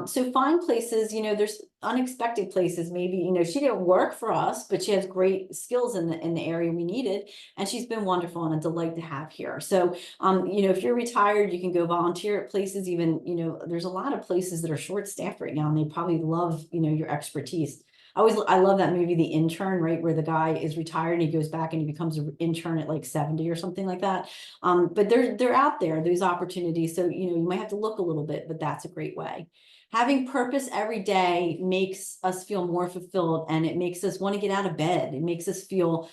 So find places, there's unexpected places. Maybe, she didn't work for us, but she has great skills in the area we needed. And she's been wonderful and a delight to have here. So, if you're retired, you can go volunteer at places. Even, there's a lot of places that are short staffed right now, and they probably love, your expertise. I love that movie, The Intern, right, where the guy is retired and he goes back and he becomes an intern at like 70 or something like that. But they're out there, those opportunities. So, you might have to look a little bit, but that's a great way. Having purpose every day makes us feel more fulfilled, and it makes us want to get out of bed. It makes us feel,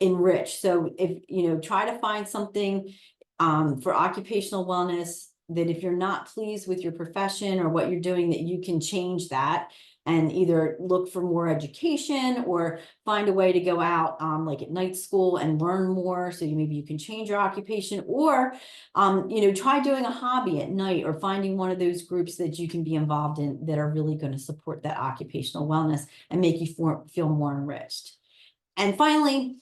enriched. So if, try to find something for occupational wellness, that if you're not pleased with your profession or what you're doing, that you can change that. and either look for more education or find a way to go out like at night school and learn more. So maybe you can change your occupation, or try doing a hobby at night, or finding one of those groups that you can be involved in that are really going to support that occupational wellness and make you feel more enriched. And finally,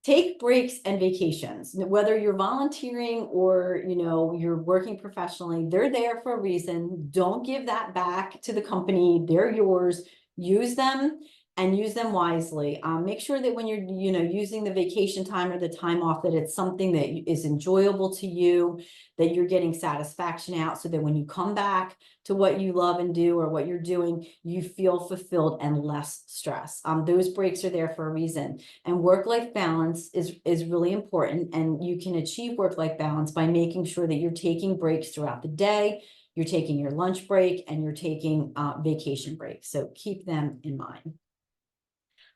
take breaks and vacations. Whether you're volunteering or you're working professionally, they're there for a reason. Don't give that back to the company. They're yours. Use them and use them wisely. Make sure that when you're using the vacation time or the time off, that it's something that is enjoyable to you, that you're getting satisfaction out, so that when you come back to what you love and do, or what you're doing, you feel fulfilled and less stress. Those breaks are there for a reason. And work-life balance is really important, and you can achieve work-life balance by making sure that you're taking breaks throughout the day, you're taking your lunch break, and you're taking vacation breaks. So keep them in mind.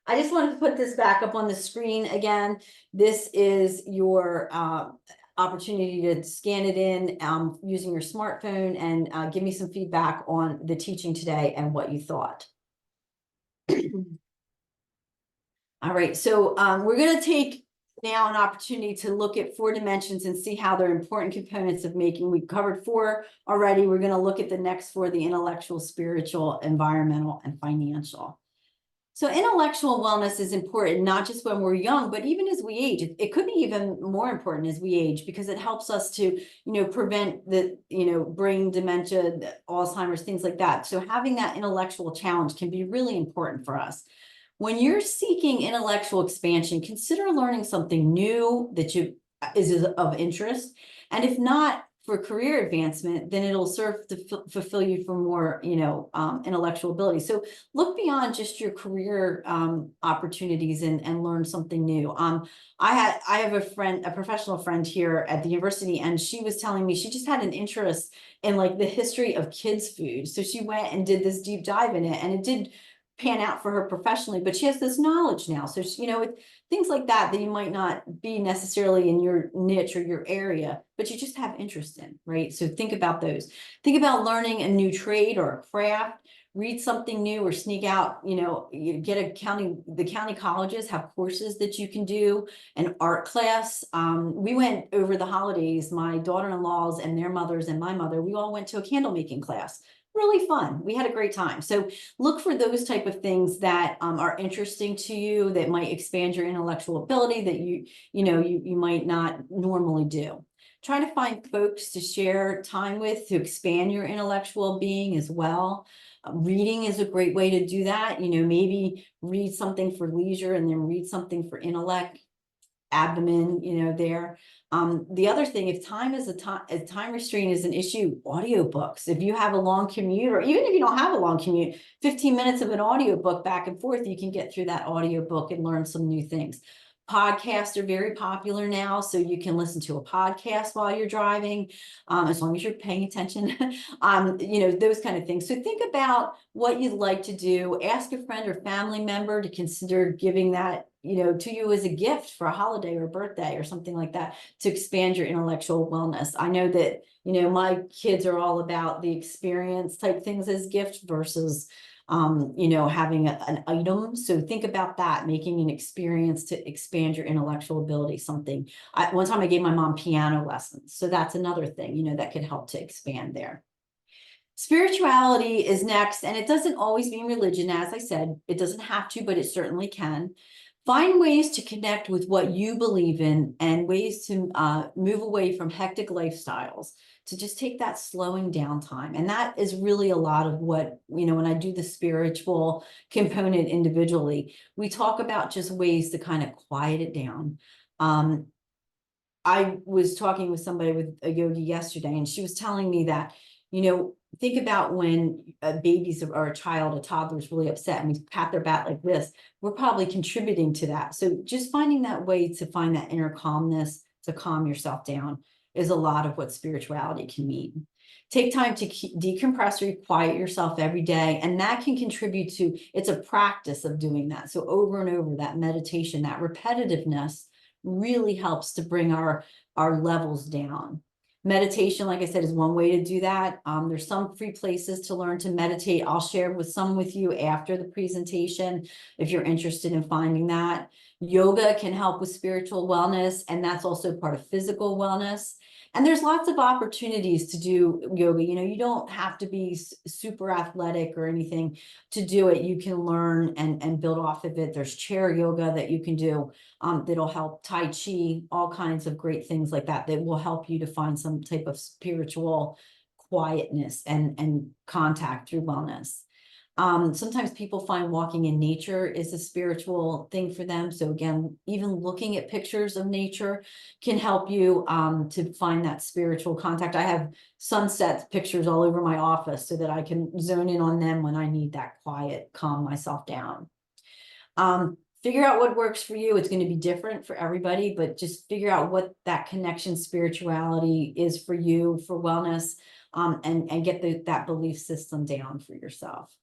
I just wanted to put this back up on the screen again. This is your opportunity to scan it in using your smartphone, and give me some feedback on the teaching today and what you thought. All right, so we're going to take now an opportunity to look at 4 dimensions and see how they're important components of making. We've covered 4 already. We're going to look at the next 4, the intellectual, spiritual, environmental, and financial. So intellectual wellness is important, not just when we're young, but even as we age. It could be even more important as we age, because it helps us to, prevent the, brain dementia, Alzheimer's, things like that. So having that intellectual challenge can be really important for us. When you're seeking intellectual expansion, consider learning something new that is of interest. And if not for career advancement, then it'll serve to fulfill you for more, intellectual ability. So look beyond just your career opportunities and learn something new. I have a professional friend here at the university, and she was telling me she just had an interest in like the history of kids' food. So she went and did this deep dive in it, and it did pan out for her professionally, but she has this knowledge now. So she, things like that you might not be necessarily in your niche or your area, but you just have interest in, right? So think about those. Think about learning a new trade or a craft. Read something new, or sneak out, you get the county colleges have courses that you can do, an art class. We went over the holidays, my daughter-in-laws and their mothers and my mother, we all went to a candle making class. Really fun. We had a great time. So look for those type of things that are interesting to you, that might expand your intellectual ability, that you might not normally do. Try to find folks to share time with, to expand your intellectual being as well. Reading is a great way to do that. Maybe read something for leisure and then read something for intellect, abdomen, there. The other thing, if time restraint is an issue, audiobooks. If you have a long commute, or even if you don't have a long commute, 15 minutes of an audiobook back and forth, you can get through that audiobook and learn some new things. Podcasts are very popular now, so you can listen to a podcast while you're driving, as long as you're paying attention, those kind of things. So think about what you'd like to do. Ask a friend or family member to consider giving that, to you as a gift for a holiday or birthday or something like that, to expand your intellectual wellness. I know that, my kids are all about the experience type things as gifts versus having an item. So think about that, making an experience to expand your intellectual ability. One time I gave my mom piano lessons. So that's another thing, that could help to expand there. Spirituality is next, and it doesn't always mean religion. As I said, it doesn't have to, but it certainly can. Find ways to connect with what you believe in, and ways to move away from hectic lifestyles, to just take that slowing down time. And that is really a lot of what, when I do the spiritual component individually, we talk about just ways to kind of quiet it down. I was talking with somebody with a yogi yesterday, and she was telling me that, think about when babies or a toddler is really upset, and we pat their back like this, we're probably contributing to that. So just finding that way to find that inner calmness, to calm yourself down, is a lot of what spirituality can mean. Take time to decompress or quiet yourself every day, and that can contribute to, it's a practice of doing that. So over and over, that meditation, that repetitiveness really helps to bring our levels down. Meditation, like I said, is one way to do that. There's some free places to learn to meditate. I'll share with you after the presentation if you're interested in finding that. Yoga can help with spiritual wellness, and that's also part of physical wellness. And there's lots of opportunities to do yoga. You know, you don't have to be super athletic or anything to do it. You can learn and build off of it. There's chair yoga that you can do that'll help, Tai Chi, all kinds of great things like that that will help you to find some type of spiritual quietness and contact through wellness. Sometimes people find walking in nature is a spiritual thing for them. So again, even looking at pictures of nature can help you to find that spiritual contact. I have sunset pictures all over my office so that I can zone in on them when I need that quiet, calm myself down. Figure out what works for you. It's going to be different for everybody, but just figure out what that connection spirituality is for you for wellness, and get that belief system down for yourself.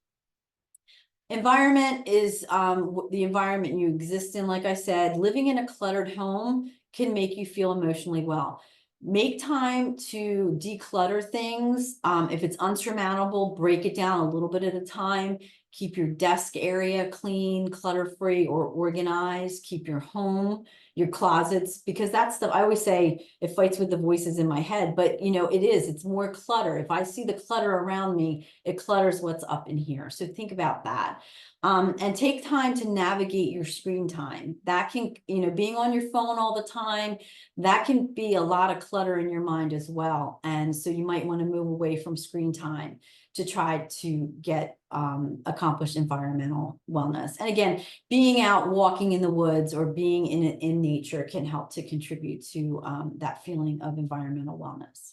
Environment is the environment you exist in. Like I said, living in a cluttered home can make you feel emotionally well. Make time to declutter things. If it's unsurmountable, break it down a little bit at a time. Keep your desk area clean, clutter-free, or organized. Keep your home, your closets, because that's I always say it fights with the voices in my head, but you know, it's more clutter. If I see the clutter around me, it clutters what's up in here. So think about that. And take time to navigate your screen time. That can, you know, being on your phone all the time, that can be a lot of clutter in your mind as well. And so you might want to move away from screen time to try to get accomplished environmental wellness. And again, being out walking in the woods or being in nature can help to contribute to that feeling of environmental wellness.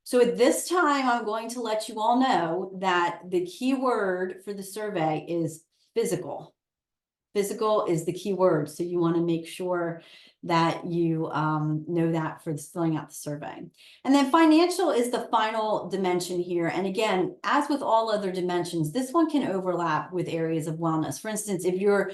So at this time, I'm going to let you all know that the key word for the survey is physical. Physical is the key word. So you want to make sure that you know that for filling out the survey. And then financial is the final dimension here. And again, as with all other dimensions, this one can overlap with areas of wellness. For instance, if your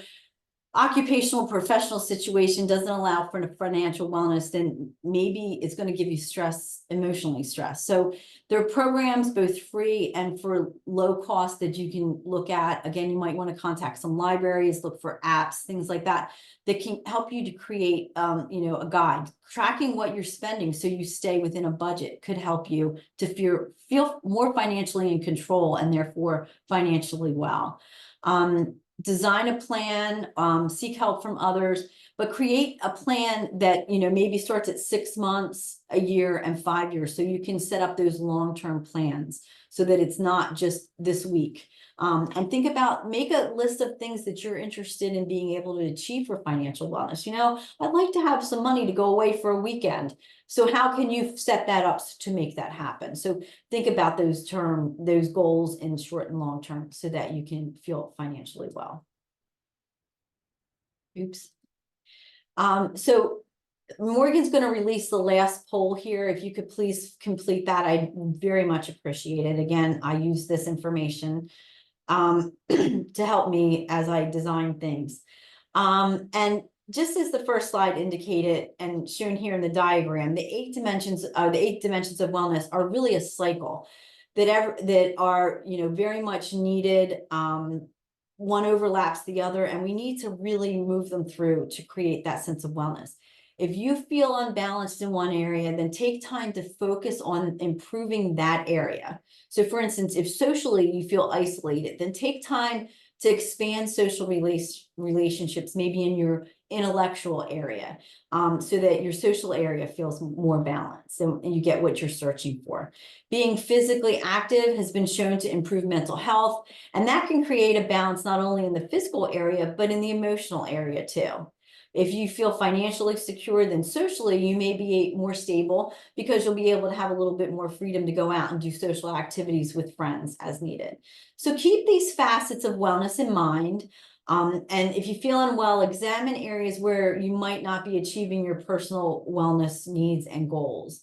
occupational professional situation doesn't allow for financial wellness, then maybe it's going to give you stress, emotionally stressed. So there are programs both free and for low cost that you can look at. Again, you might want to contact some libraries, look for apps, things like that, that can help you to create, you know, a guide. Tracking what you're spending so you stay within a budget could help you to feel more financially in control and therefore financially well. Design a plan, seek help from others, but create a plan that, you know, maybe starts at 6 months, a year, and 5 years. So you can set up those long-term plans so that it's not just this week. And think about, make a list of things that you're interested in being able to achieve for financial wellness. You know, I'd like to have some money to go away for a weekend. So how can you set that up to make that happen? So think about those goals in short and long term so that you can feel financially well. Oops. So Morgan's going to release the last poll here. If you could please complete that, I'd very much appreciate it. Again, I use this information to help me as I design things. And just as the first slide indicated and shown here in the diagram, the eight dimensions of wellness are really a cycle that are, you know, very much needed. One overlaps the other, and we need to really move them through to create that sense of wellness. If you feel unbalanced in one area, then take time to focus on improving that area. So for instance, if socially you feel isolated, then take time to expand social relationships, maybe in your intellectual area, so that your social area feels more balanced and you get what you're searching for. Being physically active has been shown to improve mental health, and that can create a balance not only in the physical area, but in the emotional area too. If you feel financially secure, then socially you may be more stable because you'll be able to have a little bit more freedom to go out and do social activities with friends as needed. So keep these facets of wellness in mind. And if you feel unwell, examine areas where you might not be achieving your personal wellness needs and goals.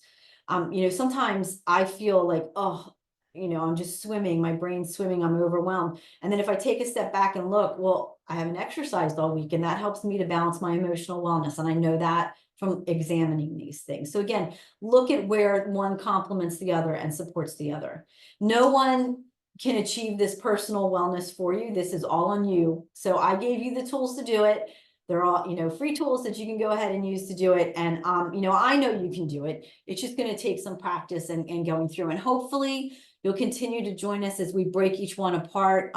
You know, sometimes I feel like, oh, I'm just swimming, my brain's swimming, I'm overwhelmed. And then if I take a step back and look, well, I haven't exercised all week, and that helps me to balance my emotional wellness. And I know that from examining these things. So again, look at where one complements the other and supports the other. No one can achieve this personal wellness for you. This is all on you. So I gave you the tools to do it. They're all, free tools that you can go ahead and use to do it. And, I know you can do it. It's just going to take some practice and going through, and hopefully you'll continue to join us as we break each one apart.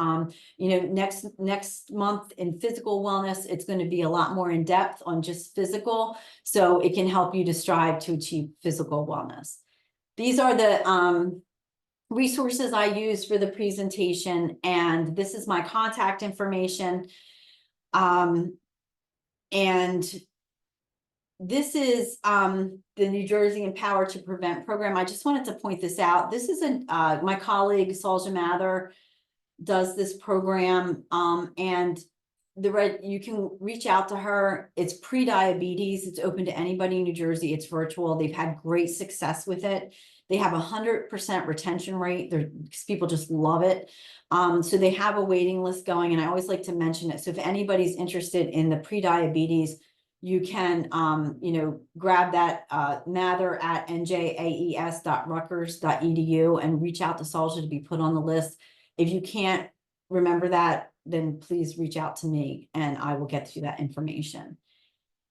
Next month in physical wellness, it's going to be a lot more in depth on just physical. So it can help you to strive to achieve physical wellness. These are the, resources I use for the presentation, and this is my contact information. And this is the New Jersey Empower to Prevent program. I just wanted to point this out. This is my colleague SAMSHA Mather does this program, and you can reach out to her. It's pre-diabetes. It's open to anybody in New Jersey. It's virtual. They've had great success with it. They have 100% retention rate. People just love it. So they have a waiting list going, and I always like to mention it. So if anybody's interested in the pre-diabetes, you can, grab that Mather at njaes.rutgers.edu and reach out to SAMSHA to be put on the list. If you can't remember that, then please reach out to me and I will get you that information.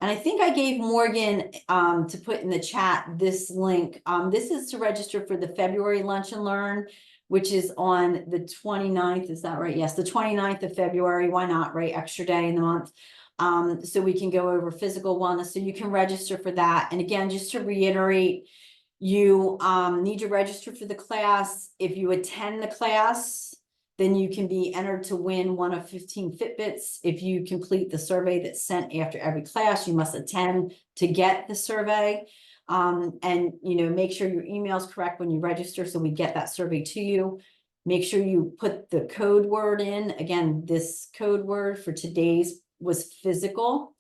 And I think I gave Morgan to put in the chat this link. This is to register for the February Lunch and Learn, which is on the 29th. Is that right? Yes, the 29th of February. Why not, right? Extra day in the month. So we can go over physical wellness. So you can register for that. And again, just to reiterate, you need to register for the class. If you attend the class, then you can be entered to win one of 15 Fitbits. If you complete the survey that's sent after every class, you must attend to get the survey. And make sure your email is correct when you register, so we get that survey to you. Make sure you put the code word in. Again, this code word for today's was physical.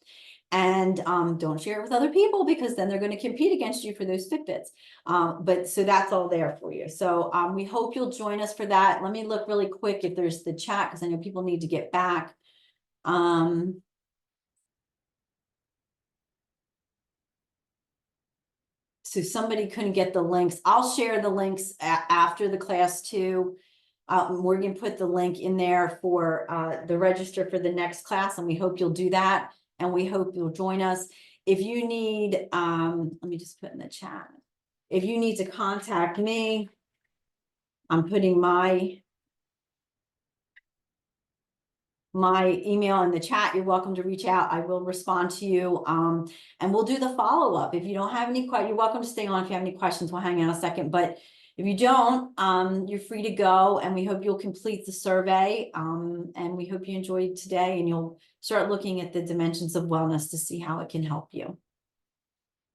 And don't share it with other people, because then they're going to compete against you for those Fitbits. But so that's all there for you. So we hope you'll join us for that. Let me look really quick if there's the chat, because I know people need to get back. So somebody couldn't get the links. I'll share the links after the class too. Morgan put the link in there for the register for the next class, and we hope you'll do that. And we hope you'll join us. If you need, let me just put in the chat. If you need to contact me, I'm putting my email in the chat. You're welcome to reach out. I will respond to you. And we'll do the follow-up. If you don't have any questions, you're welcome to stay on. If you have any questions, we'll hang out a second. But if you don't, you're free to go, and we hope you'll complete the survey. And we hope you enjoyed today, and you'll start looking at the dimensions of wellness to see how it can help you.